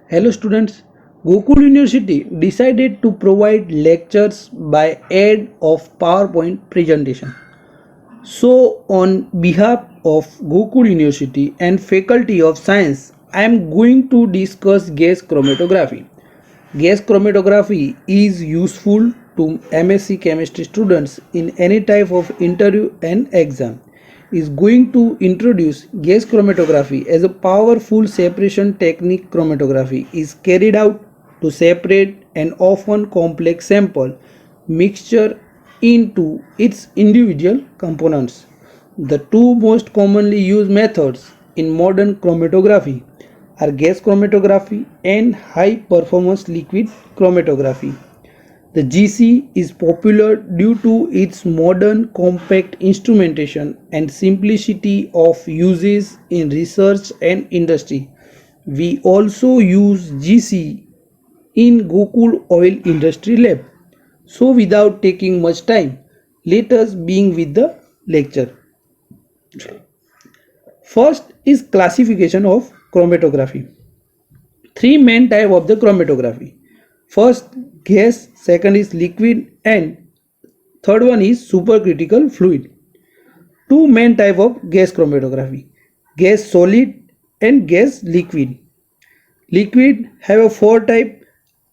Hello students, Gokul University decided to provide lectures by aid of PowerPoint presentation. So on behalf of Gokul University and Faculty of Science, I am going to discuss gas chromatography. Gas chromatography is useful to MSc chemistry students in any type of interview and exam. Is going to introduce gas chromatography as a powerful separation technique. Chromatography is carried out to separate an often complex sample mixture into its individual components. The two most commonly used methods in modern chromatography are gas chromatography and high performance liquid chromatography. The GC is popular due to its modern compact instrumentation and simplicity of uses in research and industry. We also use GC in Gokul Oil Industry Lab. So without taking much time, let us begin with the lecture. First is classification of chromatography. Three main type of the chromatography. First gas, second is liquid, and third one is supercritical fluid. Two main type of gas chromatography: gas solid and gas liquid. Liquid have a four type: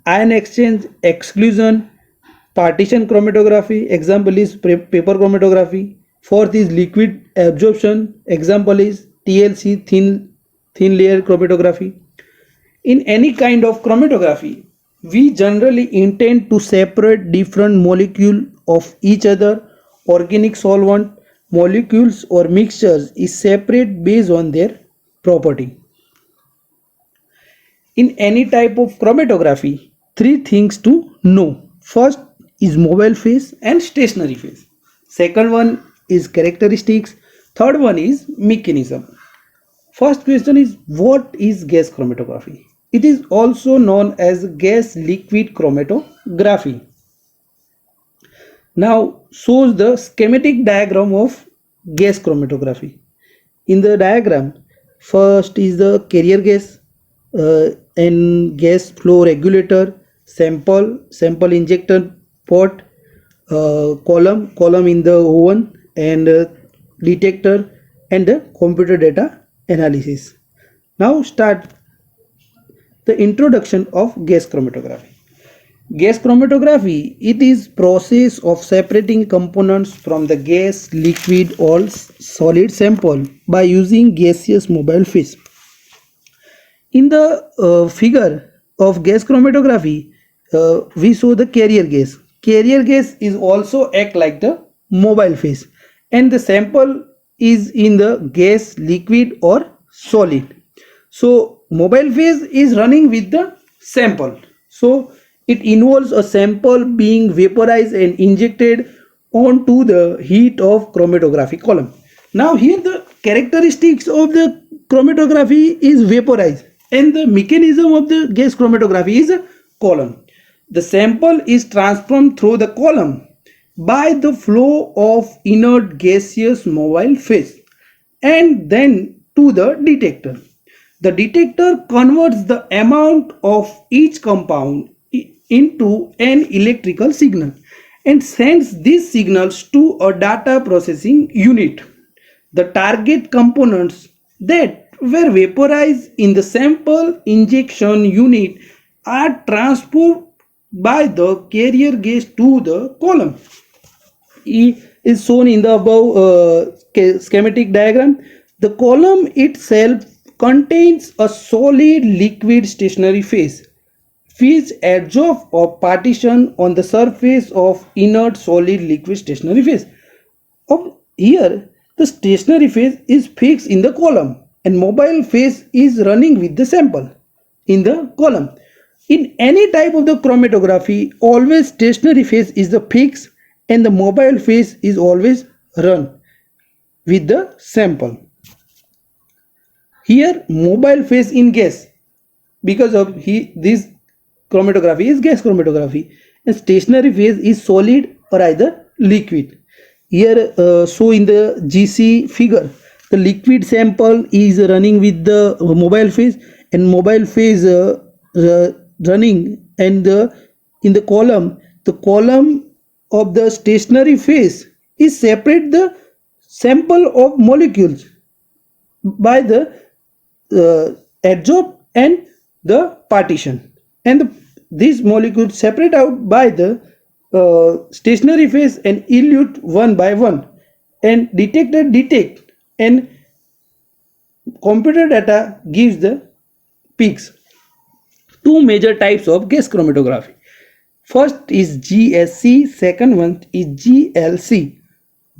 ion exchange, exclusion, partition chromatography. Example is paper chromatography. Fourth is liquid absorption. Example is TLC, thin layer chromatography. In any kind of chromatography, we generally intend to separate different molecules of each other. Organic solvent molecules or mixtures is separate based on their property. In any type of chromatography, three things to know. First is mobile phase and stationary phase. Second one is characteristics. Third one is mechanism. First question is, what is gas chromatography? It is also known as gas liquid chromatography. Now shows the schematic diagram of gas chromatography. In the diagram, first is the carrier gas and gas flow regulator, sample injector pot, column in the oven, and detector, and the computer data analysis. Now start the introduction of gas chromatography. Gas chromatography, it is process of separating components from the gas, liquid or solid sample by using gaseous mobile phase. In the figure of gas chromatography, we show the carrier gas. Carrier gas is also act like the mobile phase, and the sample is in the gas, liquid or solid. So mobile phase is running with the sample. So it involves a sample being vaporized and injected onto the heat of chromatography column. Now here the characteristics of the chromatography is vaporized, and the mechanism of the gas chromatography is a column. The sample is transformed through the column by the flow of inert gaseous mobile phase and then to the detector. The detector converts the amount of each compound into an electrical signal and sends these signals to a data processing unit. The target components that were vaporized in the sample injection unit are transported by the carrier gas to the column. E is shown in the above schematic diagram. The column itself contains a solid liquid stationary phase which adsorbs or partition on the surface of inert solid liquid stationary phase. Here the stationary phase is fixed in the column and mobile phase is running with the sample in the column. In any type of the chromatography, always stationary phase is the fixed and the mobile phase is always run with the sample. Here mobile phase in gas, because of this chromatography is gas chromatography, and stationary phase is solid or either liquid. Here so in the GC figure, the liquid sample is running with the mobile phase, and mobile phase running, and in the column of the stationary phase is separate the sample of molecules by the adsorb and the partition, and these molecules separate out by the stationary phase and elute one by one, and detector detect, and computer data gives the peaks. Two major types of gas chromatography. First is GSC, second one is GLC.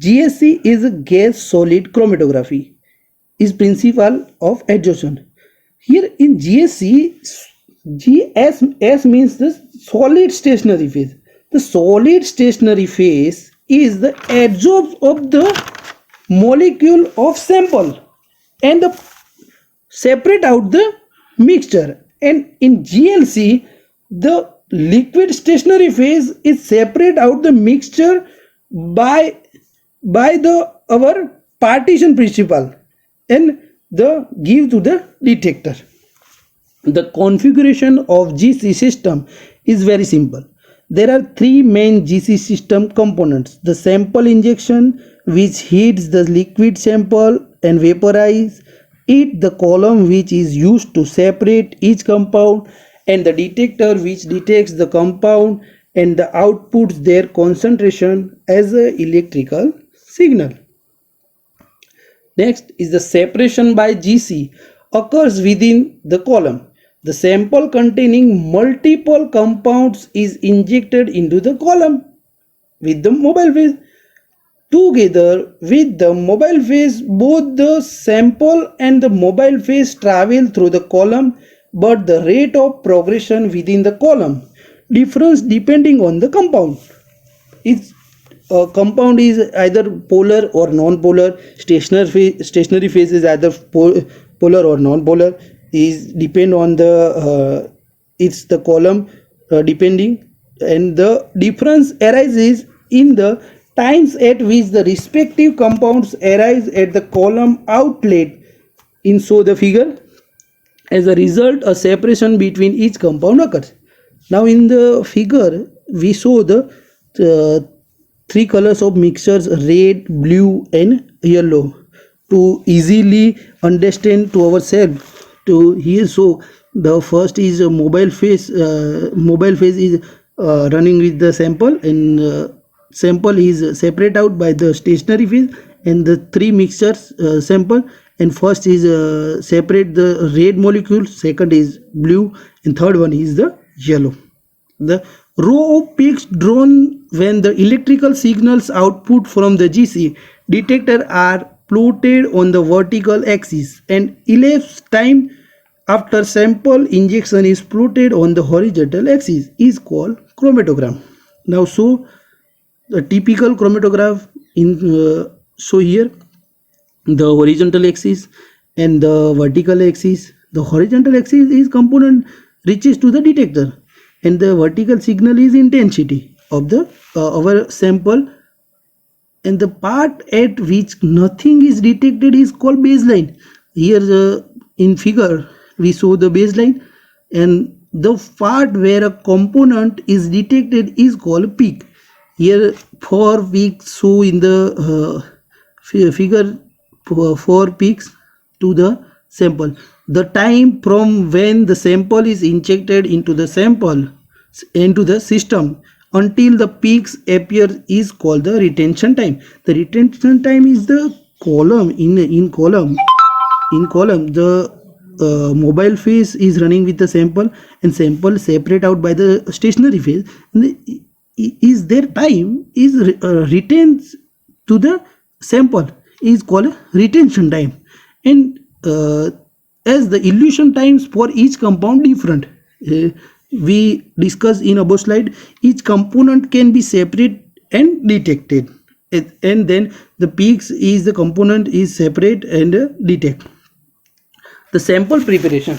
GSC is a gas solid chromatography, is principle of adsorption. Here in GSC, GS means the solid stationary phase. The solid stationary phase is the adsorb of the molecule of sample and the separate out the mixture, and in GLC the liquid stationary phase is separate out the mixture by the our partition principle and the give to the detector. The configuration of GC system is very simple. There are three main GC system components: the sample injection, which heats the liquid sample and vaporize it, the column which is used to separate each compound, and the detector which detects the compound and the outputs their concentration as a electrical signal. Next is the separation by GC occurs within the column. The sample containing multiple compounds is injected into the column with the mobile phase. Together with the mobile phase, both the sample and the mobile phase travel through the column, but the rate of progression within the column differs depending on the compound. Its compound is either polar or non-polar. Stationary phase is either polar or non-polar. Is depend on the it's the column depending, and the difference arises in the times at which the respective compounds arise at the column outlet in so the figure. As a result, a separation between each compound occurs. Now in the figure we show the three colors of mixtures: red, blue and yellow, to easily understand to ourselves. To here, so the first is a mobile phase. Mobile phase is running with the sample, and sample is separate out by the stationary phase, and the three mixtures sample, and first is separate the red molecule, second is blue, and third one is the yellow. The row of peaks drawn when the electrical signals output from the GC detector are plotted on the vertical axis, and elapsed time after sample injection is plotted on the horizontal axis is called chromatogram. Now so the typical chromatograph in so here the horizontal axis and the vertical axis. The horizontal axis is component reaches to the detector, and the vertical signal is intensity of the our sample, and the part at which nothing is detected is called baseline. Here in figure we show the baseline, and the part where a component is detected is called peak. Here 4 peaks show in the figure, 4 peaks to the sample. The time from when the sample is injected into the system until the peaks appear is called the retention time. The retention time is the column in column the mobile phase is running with the sample, and sample separate out by the stationary phase, and is their time is retains to the sample is called retention time, and as the elution times for each compound different. We discussed in above slide, each component can be separate and detected, and then the peaks is the component is separate and detect. The sample preparation.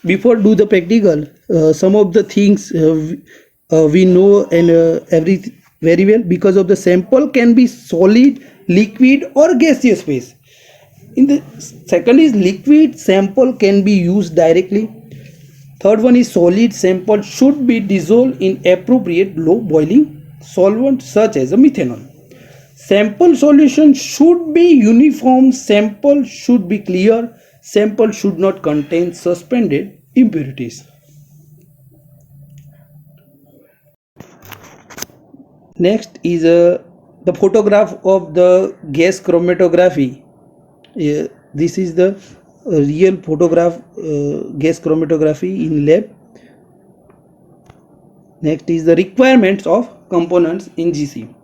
Before do the practical, some of the things we know and very well, because of the sample can be solid, liquid or gaseous phase. In the second is liquid, sample can be used directly. Third one is solid sample should be dissolved in appropriate low boiling solvent such as a methanol. Sample solution should be uniform, sample should be clear, sample should not contain suspended impurities. Next is the photograph of the gas chromatography. This is the real photograph gas chromatography in lab. Next is the requirements of components in GC.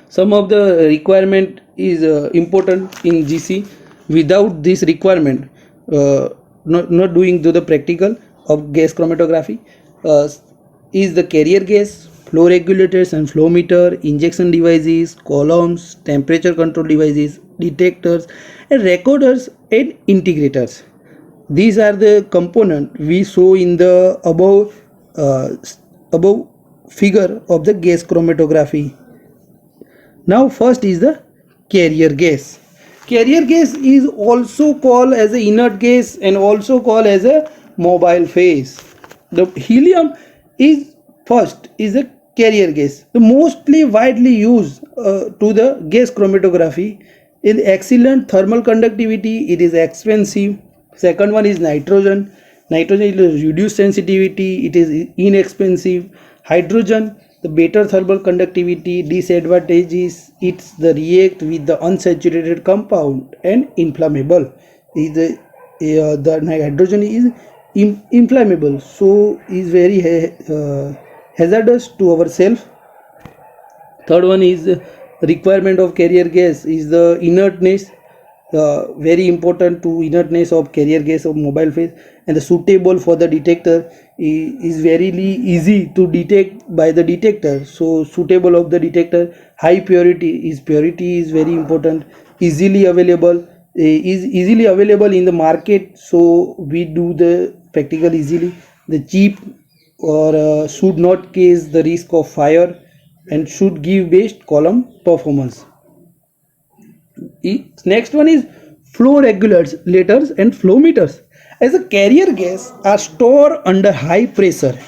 Some of the requirement is important in GC. Without this requirement, not doing the practical of gas chromatography, is the carrier gas, flow regulators and flow meter, injection devices, columns, temperature control devices, detectors and recorders and integrators. These are the component we saw in the above figure of the gas chromatography. Now first is the carrier gas. Carrier gas is also called as a inert gas and also called as a mobile phase. The helium is first is a carrier gas. The mostly widely used to the gas chromatography is excellent thermal conductivity. It is expensive. Second one is nitrogen. Nitrogen is reduced sensitivity. It is inexpensive. Hydrogen, the better thermal conductivity. Disadvantage is it's the react with the unsaturated compound and inflammable. The hydrogen is inflammable, so is very hazardous to ourselves. Third one is requirement of carrier gas is the inertness. Very important to inertness of carrier gas of mobile phase, and the suitable for the detector is very easy to detect by the detector. So suitable of the detector, high purity is very important, easily available, is easily available in the market, so we do the practical easily. The cheap or should not cause the risk of fire and should give best column performance. Next one is flow regulators and flow meters. As a carrier gas are stored under high pressure,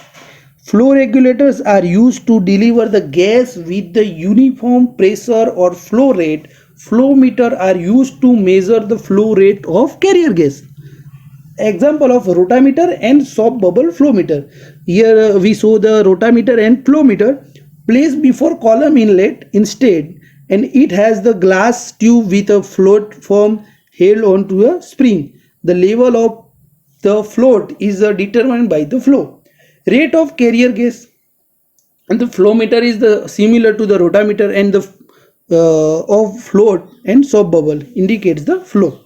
flow regulators are used to deliver the gas with the uniform pressure or flow rate. Flow meter are used to measure the flow rate of carrier gas. Example of rotameter and soap bubble flow meter. Here we show the rotameter and flow meter placed before column inlet instead, and it has the glass tube with a float form held onto a spring. The level of the float is determined by the flow rate of carrier gas, and the flow meter is the similar to the rotameter, and the of float and soap bubble indicates the flow.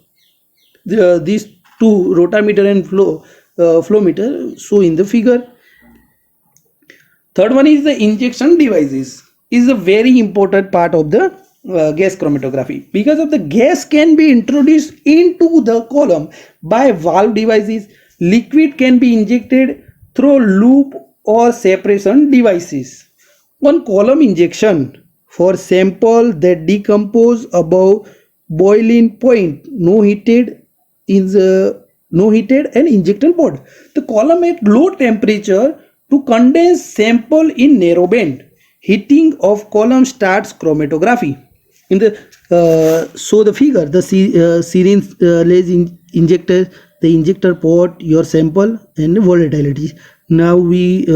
These two, rotameter and flow meter, show in the figure. Third one is the injection devices, is a very important part of the gas chromatography, because of the gas can be introduced into the column by valve devices. Liquid can be injected through loop or separation devices. One column injection for sample that decompose above boiling point, no heated and injection pod. The column at low temperature to condense sample in narrow band. Heating of column starts chromatography. In the show the figure, the syringe injector, the injector pot, your sample and volatility. Now we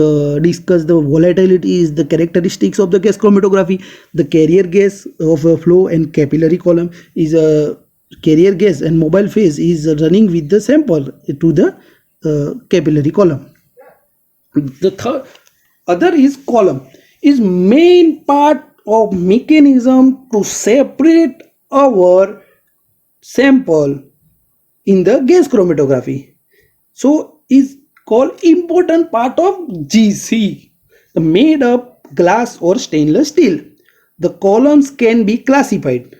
discuss the volatility is the characteristics of the gas chromatography. The carrier gas of a flow and capillary column is a carrier gas, and mobile phase is running with the sample to the capillary column. The other is column is main part of mechanism to separate our sample in the gas chromatography. So is called important part of GC, the made up glass or stainless steel. The columns can be classified.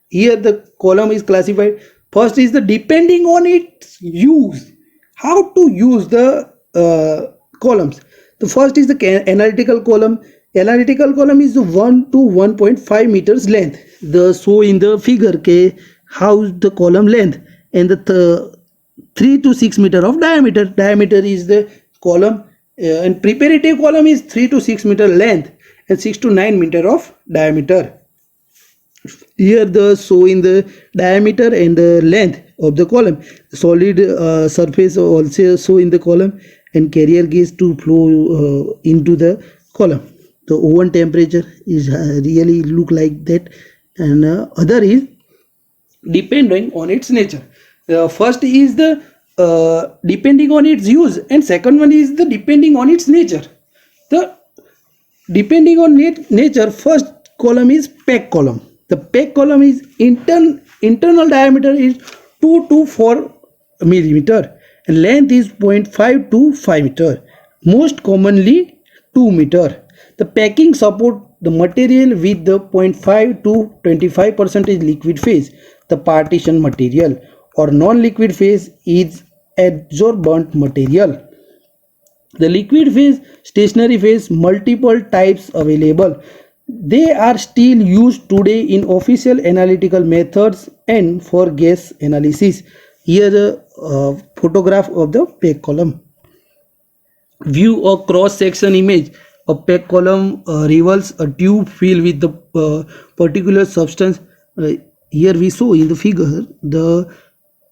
Here the column is classified. First is the depending on its use, how to use the columns. The first is the analytical column. Analytical column is 1 to 1.5 meters length. The show in the figure how the column length, and the 3 to 6 meter of diameter. Diameter is the column, and preparative column is 3 to 6 meter length and 6 to 9 meter of diameter. Here the showing the diameter and the length of the column. Solid surface also show in the column, and carrier gas to flow into the column. The oven temperature is really look like that, and other is depending on its nature. First is the depending on its use, and second one is the depending on its nature. The depending on nature, first column is PEG column. The PEG column is internal diameter is 2 to 4 millimeter and length is 0.5 to 5 meter. Most commonly 2 meter. The packing support the material with the 0.5 to 25% liquid phase. The partition material or non-liquid phase is adsorbent material. The liquid phase, stationary phase, multiple types available. They are still used today in official analytical methods and for gas analysis. Here a photograph of the PEG column. View a cross-section image. A PEG column reveals a tube filled with the particular substance. Here we saw in the figure the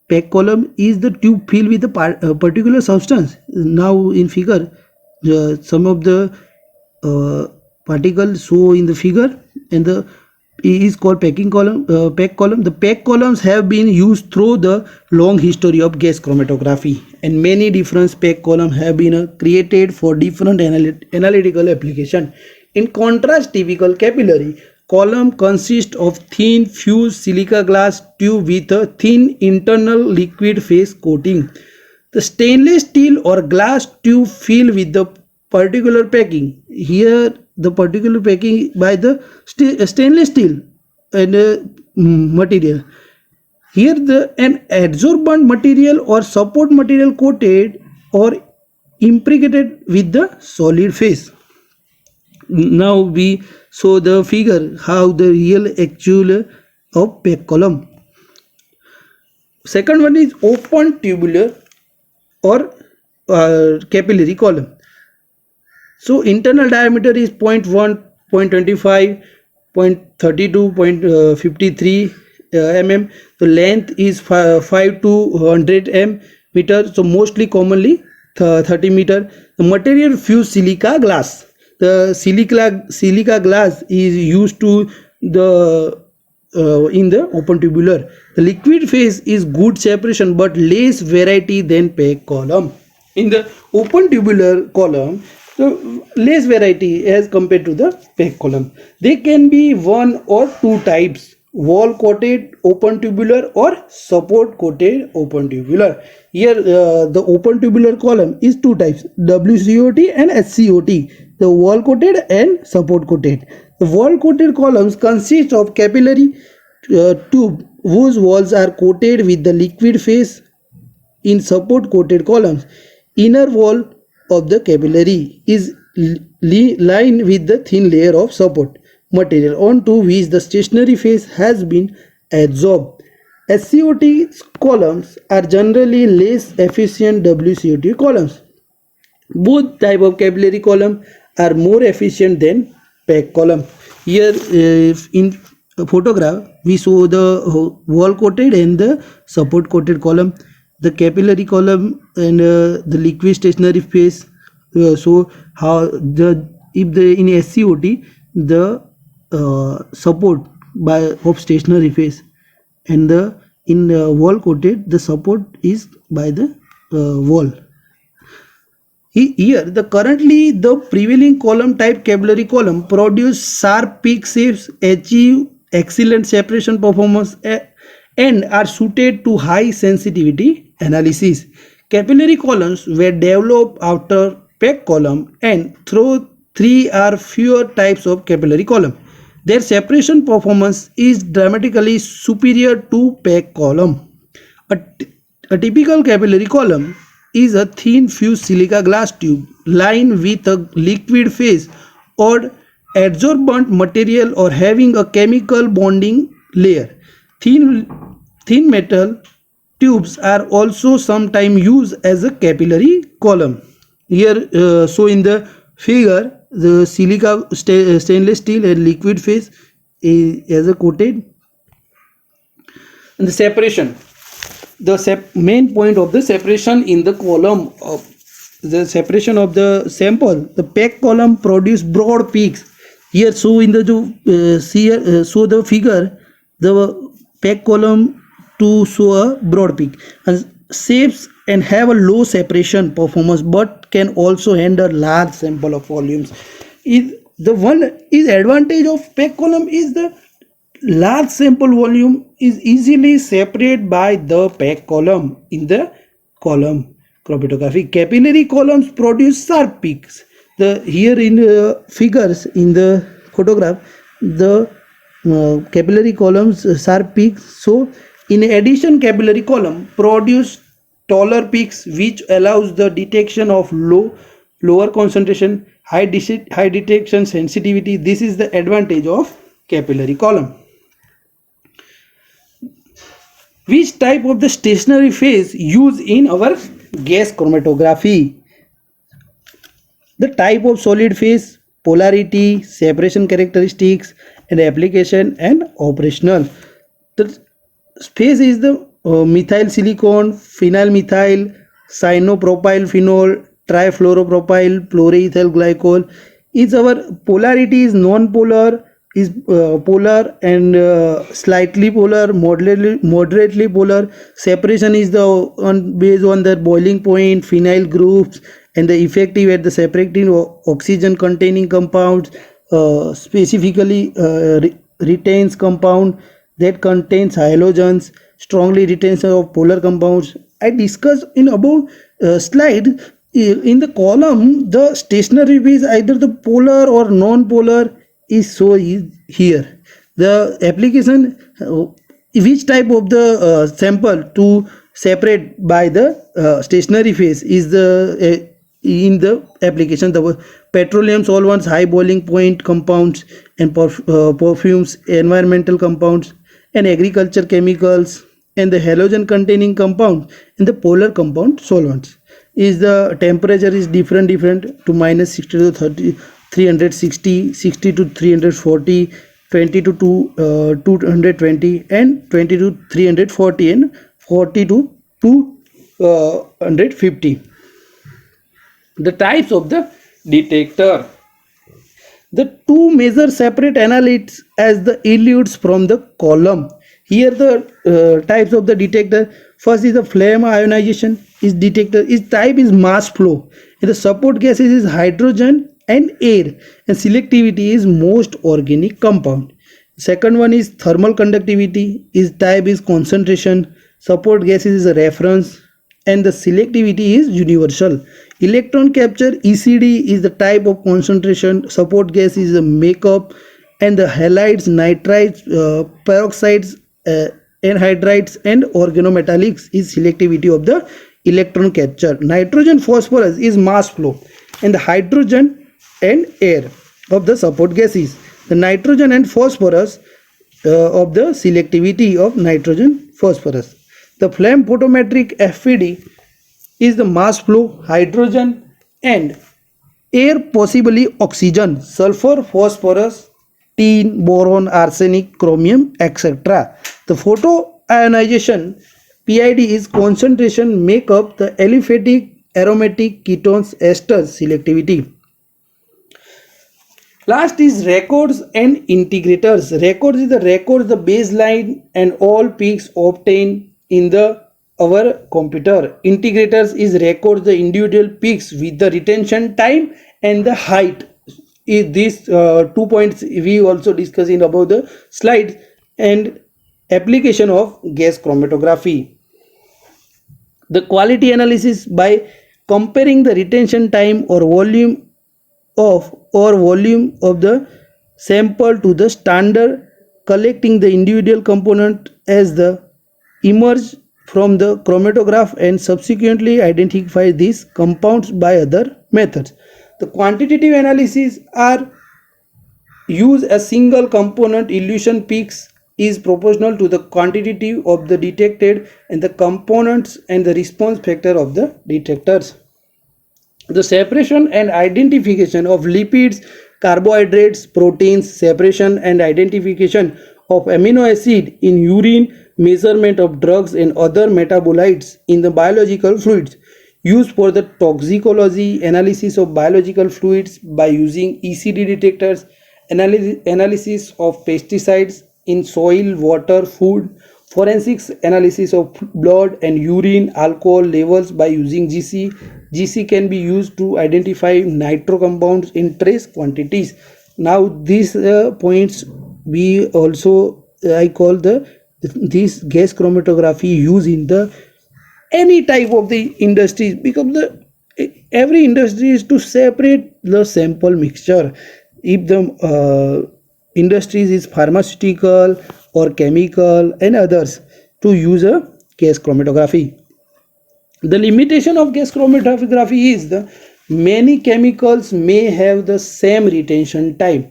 PEG column is the tube filled with the particular substance. Now in figure some of the particles show in the figure, and the is called PEG column. The PEG columns have been used through the long history of gas chromatography, and many different PEG columns have been created for different analytical application. In contrast, typical capillary column consists of thin fused silica glass tube with a thin internal liquid phase coating. The stainless steel or glass tube filled with the particular packing. Here the particular packing by the stainless steel and material. Here an adsorbent material or support material coated or impregnated with the solid phase. Now we show the figure how the real actual of PEG column. Second one is open tubular or capillary column. So internal diameter is 0.1, 0.25, 0.32, 0.53 mm. The length is 5 to 100 meter. So mostly commonly 30 meter. The material fused silica glass. The silica glass is used to the in the open tubular. The liquid phase is good separation but less variety than PEG column. In the open tubular column, so less variety as compared to the PEG column. They can be one or two types: wall coated open tubular or support coated open tubular. Here the open tubular column is two types: WCOT and SCOT. The wall coated and support coated. The wall coated columns consist of capillary tube whose walls are coated with the liquid phase. In support coated columns, inner wall of the capillary is lined with the thin layer of support material onto which the stationary phase has been adsorbed. SCOT columns are generally less efficient WCOT columns. Both type of capillary column are more efficient than PEG column. Here in photograph we show the wall coated and the support coated column. The capillary column and the liquid stationary phase. So how the if the in SCOT the support by of stationary phase, and the in wall coated the support is by the wall. Here the currently the prevailing column type capillary column produce sharp peak shapes, achieve excellent separation performance, and are suited to high sensitivity analysis. Capillary columns were developed after PEG column, and through three or fewer types of capillary column. Their separation performance is dramatically superior to PEG column. A typical capillary column is a thin fused silica glass tube lined with a liquid phase or adsorbent material or having a chemical bonding layer. Thin metal tubes are also sometimes used as a capillary column. Here, so in the figure, the silica stainless steel and liquid phase is as a coated. And the separation, the main point of the separation in the column of the separation of the sample, the pack column produce broad peaks. Here, so in the so the figure, the pack column to show a broad peak and shapes and have a low separation performance, but can also handle large sample of volumes. Is the one is advantage of pack column is the large sample volume is easily separated by the pack column in the column chromatography. Capillary columns produce sharp peaks. The here in figures in the photograph, the capillary columns sharp peaks. So in addition, capillary column produce taller peaks, which allows the detection of lower concentration, high detection sensitivity. This is the advantage of capillary column. Which type of the stationary phase used in our gas chromatography? The type of solid phase, polarity, separation characteristics, and application and operational. The phase is the methyl silicon, phenyl methyl, cyanopropyl phenol, trifluoropropyl, fluoroethyl glycol. Is our polarity is non-polar, is polar, and slightly polar, moderately polar. Separation is the based on the boiling point, phenyl groups, and the effective at the separating oxygen containing compounds, specifically retains compound that contains halogens, strongly retains of polar compounds. I discussed in above slide. In the column, the stationary phase either the polar or non-polar is so here. The application, which type of the sample to separate by the stationary phase is the in the application, the petroleum solvents, high boiling point compounds, and perfumes, environmental compounds, and agriculture chemicals, and the halogen containing compound, and the polar compound solvents. Is the temperature is different to minus 60 to 30, 360, 60 to 340, 20 to 220, and 20 to 340, and 40 to 250. The types of the detector. The two major separate analytes as the eludes from the column. Here the types of the detector. First is the flame ionization. Is detector. Its type is mass flow. And the support gases is hydrogen and air. And selectivity is most organic compound. Second one is thermal conductivity. Its type is concentration. Support gases is a reference. And the selectivity is universal. Electron capture ECD is the type of concentration. Support gas is a makeup, and the halides, nitrides, peroxides, anhydrides, and organometallics is selectivity of the electron capture. Nitrogen phosphorus is mass flow, and the hydrogen and air of the support gases. The nitrogen and phosphorus of the selectivity of nitrogen phosphorus. The flame photometric FPD is the mass flow, hydrogen and air, possibly oxygen, sulfur, phosphorus, tin, boron, arsenic, chromium, etc. The photoionization PID is concentration, makeup, the aliphatic, aromatic, ketones, esters, selectivity. Last is records and integrators. Records is the records, the baseline and all peaks obtained in the our computer. Integrators is records the individual peaks with the retention time and the height. Is these 2 points we also discussed in about the slides. And application of gas chromatography. The quality analysis by comparing the retention time or volume of the sample to the standard, collecting the individual component as the emerge from the chromatograph, and subsequently identify these compounds by other methods. The quantitative analysis are use a single component elution peaks is proportional to the quantity of the detected and the components and the response factor of the detectors. The separation and identification of lipids, carbohydrates, proteins, separation and identification of amino acid in urine, measurement of drugs and other metabolites in the biological fluids, used for the toxicology analysis of biological fluids by using ECD detectors, analysis of pesticides in soil, water, food, forensics analysis of blood and urine alcohol levels by using GC. GC can be used to identify nitro compounds in trace quantities. Now these points we also I call this gas chromatography used in the any type of the industries, because the every industry is to separate the sample mixture. If the industries is pharmaceutical or chemical and others, to use a gas chromatography. The limitation of gas chromatography is the many chemicals may have the same retention time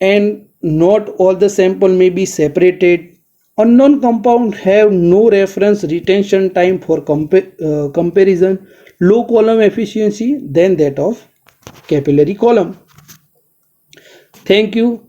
and not all the sample may be separated. Unknown compounds have no reference retention time for comparison, low column efficiency than that of capillary column. Thank you.